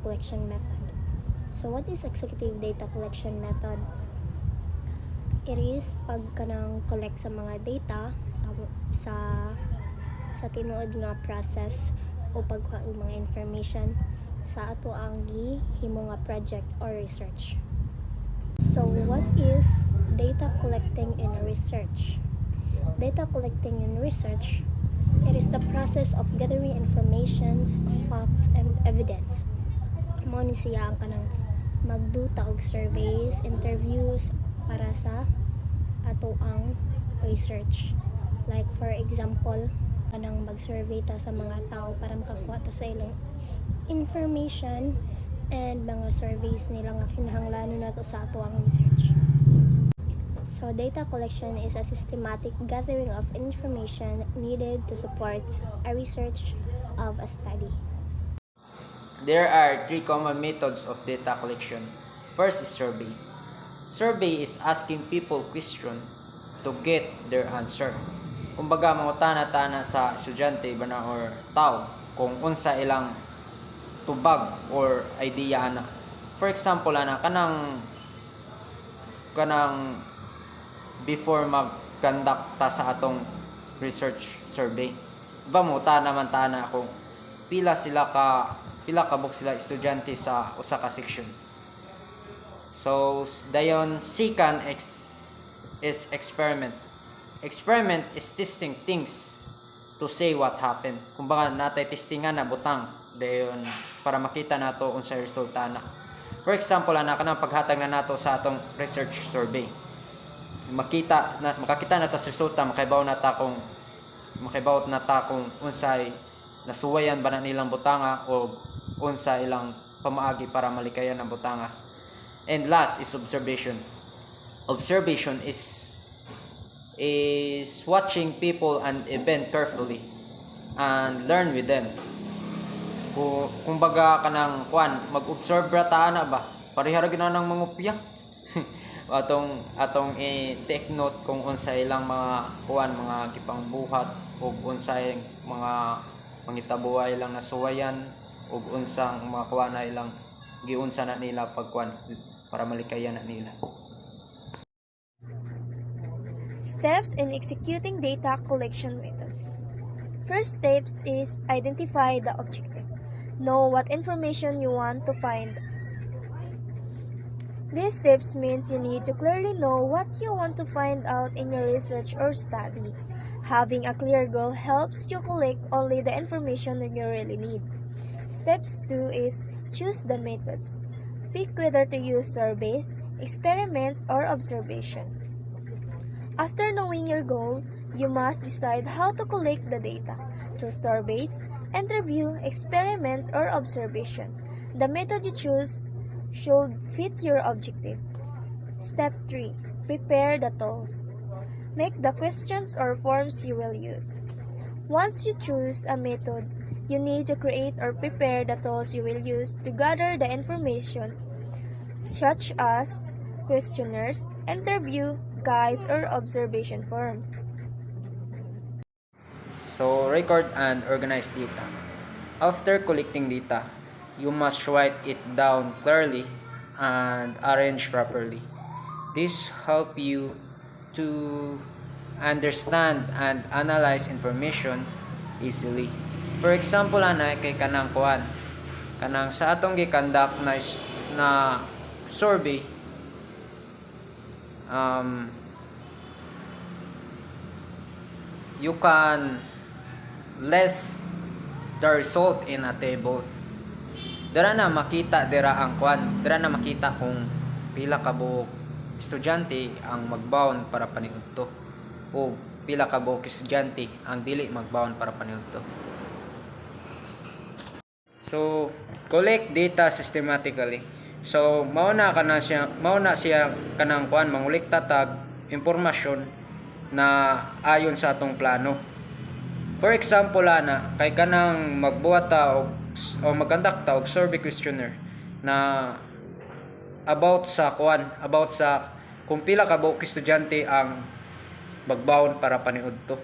collection method. So what is executive data collection method? It is pag kanang collect sa mga data sa tinuod nga process o pagkuha og mga information sa ato ang gihimo nga project or research. So what is data collecting in research? Data collecting in research, it is the process of gathering informations, facts, and evidence. Mao ni siya ang kanang magduta og surveys, interviews para sa ato ang research. Like for example, kanang mag-survey ta sa mga tao para makakuha ta sa ilang information and mga surveys nila nga kinahanglanon nato sa ato ang research. So data collection is a systematic gathering of information needed to support a research of a study. There are three common methods of data collection. First is survey. Survey is asking people question to get their answer. Kumbaga mangutana-tana sa estudyante bana or tao kung unsa ilang tubag or idea ana. For example ana kanang before mag-conduct ta sa atong research survey. Mangutana man ta na kung pila ka book sila estudyante sa usa ka section. So dayon second is experiment. Experiment is testing things to say what happened. Kumbaga natay testingan na butang dayon para makita nato unsa resulta na. For example ana kanang paghatag na nato sa atong research survey. Makakita na ta sa resulta, makaibaw na ta kung unsay nasuwayan ba na nilang butanga o unsa ilang pamaagi para malikayan ang butanga. And last is observation. Observation is watching people and event carefully and learn with them. Kumbaga kanang mag-observe ra ta ana ba? Pareha ra ginanang mangupya. atong take note kung unsa ilang mga gipangbuhat ug unsay mga mangitabuhay ilang nasuwayan ug unsang mga na ilang giunsa na nila para malikayan na nila. Steps in executing data collection methods. First steps is identify the objective. Know what information you want to find. These steps means you need to clearly know what you want to find out in your research or study. Having a clear goal helps you collect only the information that you really need. Steps 2 is choose the methods. Pick whether to use surveys, experiments, or observation. After knowing your goal, you must decide how to collect the data through surveys, interview, experiments, or observation. The method you choose should fit your objective. Step 3. Prepare the tools. Make the questions or forms you will use. Once you choose a method, you need to create or prepare the tools you will use to gather the information, such as questionnaires, interview, guides, or observation forms. So record and organize data. After collecting data, you must write it down clearly and arrange properly. This helps you to understand and analyze information easily. For example, kay kanang sa atong gi-conduct na survey, you can list the result in a table. Dira na makita kung pila ka buok estudyante ang magbaon para paniudto o pila ka buok estudyante ang dili magbaon para paniudto. So collect data systematically. So mauna siya kanang mangolekta tag impormasyon na ayon sa atong plano. For example kay kanang magbuhat ta o mag-conduct ta og survey questionnaire na about sa kung pila ka buok estudyante ang magbaon para paniudto.